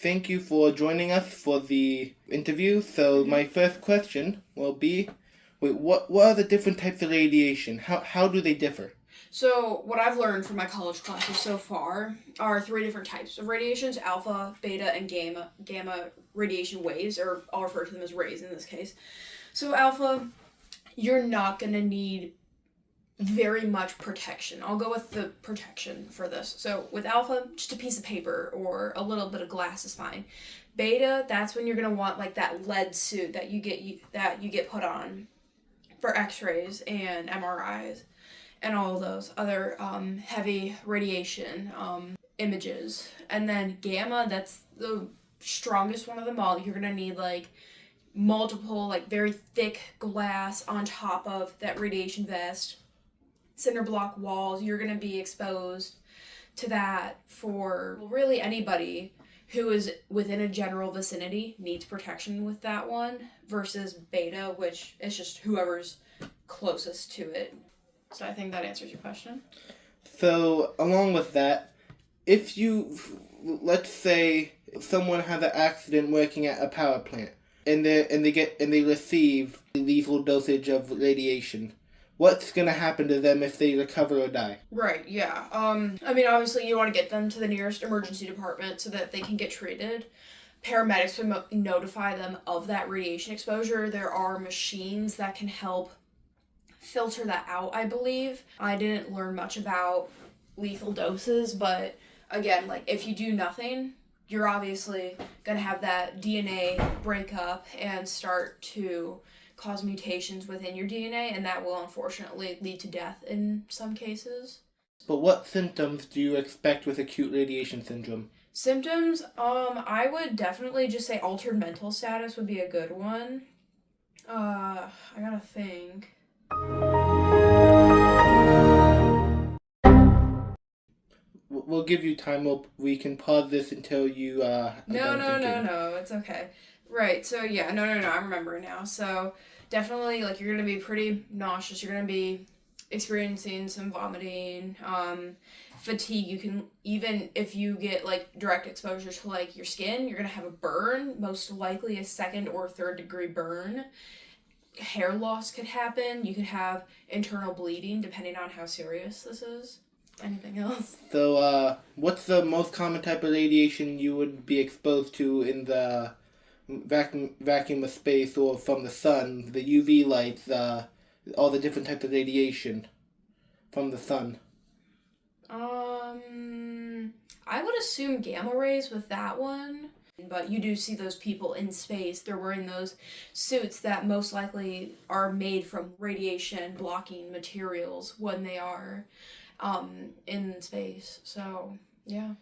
thank you for joining us for the interview. So my first question will be, what are the different types of radiation? How do they differ? So what I've learned from my college classes so far are 3 different types of radiations: alpha, beta, and gamma. Gamma radiation waves, or I'll refer to them as rays in this case. So alpha, you're not going to need very much protection. I'll go with the protection for this. So with alpha, just a piece of paper or a little bit of glass is fine. Beta, that's when you're going to want like that lead suit that you get put on for x-rays and MRIs and all of those other heavy radiation images. And then gamma, that's the strongest one of them all. You're gonna need like multiple, like very thick glass on top of that radiation vest, cinder block walls. You're gonna be exposed to that for really anybody who is within a general vicinity needs protection with that one, versus beta, which is just whoever's closest to it. So I think that answers your question. So along with that, if you, let's say someone has an accident working at a power plant, and they receive a lethal dosage of radiation, what's gonna happen to them if they recover or die? Right, yeah. I mean, obviously you want to get them to the nearest emergency department so that they can get treated. Paramedics would notify them of that radiation exposure. There are machines that can help filter that out, I believe. I didn't learn much about lethal doses, but again, like if you do nothing, you're obviously gonna have that DNA breakup and start to cause mutations within your DNA, and that will unfortunately lead to death in some cases. But what symptoms do you expect with acute radiation syndrome? Symptoms, I would definitely just say altered mental status would be a good one. I gotta think. We'll give you time. We can pause this until you. No, it's okay. Right. So yeah, no. I'm remembering now. So definitely, like you're gonna be pretty nauseous. You're gonna be experiencing some vomiting, fatigue. You can, even if you get like direct exposure to like your skin, you're gonna have a burn, most likely a 2nd or 3rd degree burn. Hair loss could happen. You could have internal bleeding depending on how serious this is. Anything else? So, what's the most common type of radiation you would be exposed to in the vacuum of space or from the sun? The UV lights, all the different types of radiation from the sun. I would assume gamma rays with that one. But you do see those people in space. They're wearing those suits that most likely are made from radiation blocking materials when they are in space. So, yeah.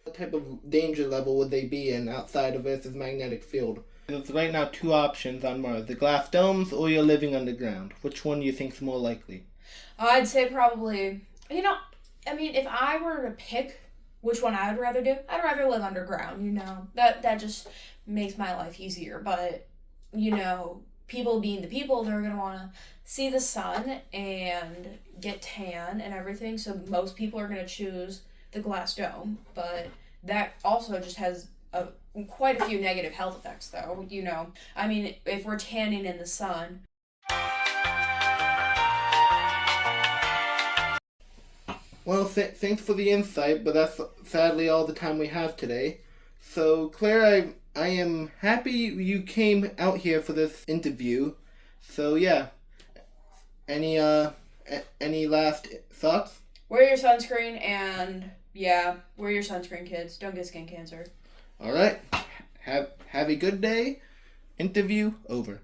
What type of danger level would they be in outside of Earth's magnetic field? There's right now 2 options on Mars: the glass domes or you're living underground. Which one do you think's more likely? I'd say probably, if I were to pick which one I would rather do, I'd rather live underground, That just makes my life easier. But, people being the people, they're going to want to see the sun and get tan and everything. So most people are going to choose the glass dome. But that also just has quite a few negative health effects, though, if we're tanning in the sun. Well, thanks for the insight, but that's sadly all the time we have today. So, Claire, I am happy you came out here for this interview. So, yeah. Any last thoughts? Wear your sunscreen, and wear your sunscreen, kids. Don't get skin cancer. All right. Have a good day. Interview over.